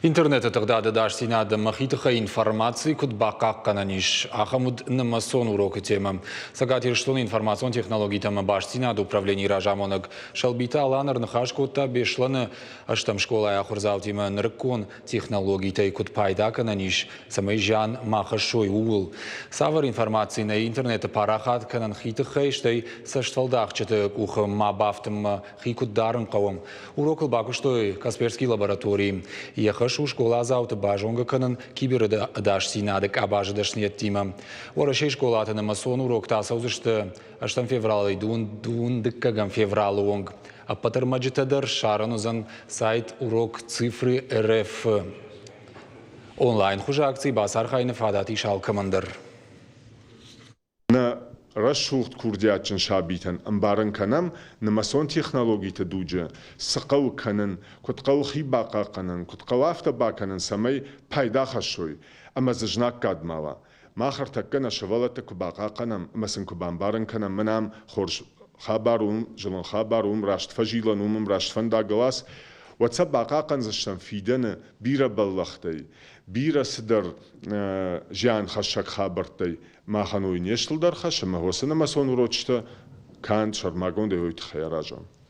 Интернет тогда дашь надо махитха информации, куд бакак кананиш, ахамуд намасон уроки тема. Сагатир что информацион технологии там башти надо управление ражамонок. Шалбита ланер нахашкота бешлана, аж там школа ахурзал тема нркон технологии тай куд пайда кананиш. Самый жан махашой уул. Савар информации на интернете парахат канан хитха, что саштвалдах чета уха мабафтам хикуд дарн кавам. Урок баку что Касперский лаборатории. Шу школа завтра бажонга канан кибер даш синадек абажа дашнет тима. Орашей школа на масон урок та саузышта аж там февраль дун дыккагам февраль онг. А потом маджитадар шаранузан сайт урок цифры РФ. Онлайн хуже акции басархайна фадати шал командир. رشوخت كردياتشن شابيتن امبارن كنم نمسون تكنولوجي تدوجه سقو كنن كنت قو خيباقا كنن كنت قوافت باكنن سمي بايدا خشوي اما زجناك قد مالا ما خرتكنا شغلتك باقا كنم مسن كبان بارن كنم منام خورش خبروم جلون خبروم راشت فجيلنوم راشت فندا جلاس واتسباقا قنزشتن فيدن بيرا بلختي بيرا صدر جان خشك خابرتي ما خنوي نيشتل در خش ما هو سنما سون روچتا كان شرماگون ده هويت خيراجان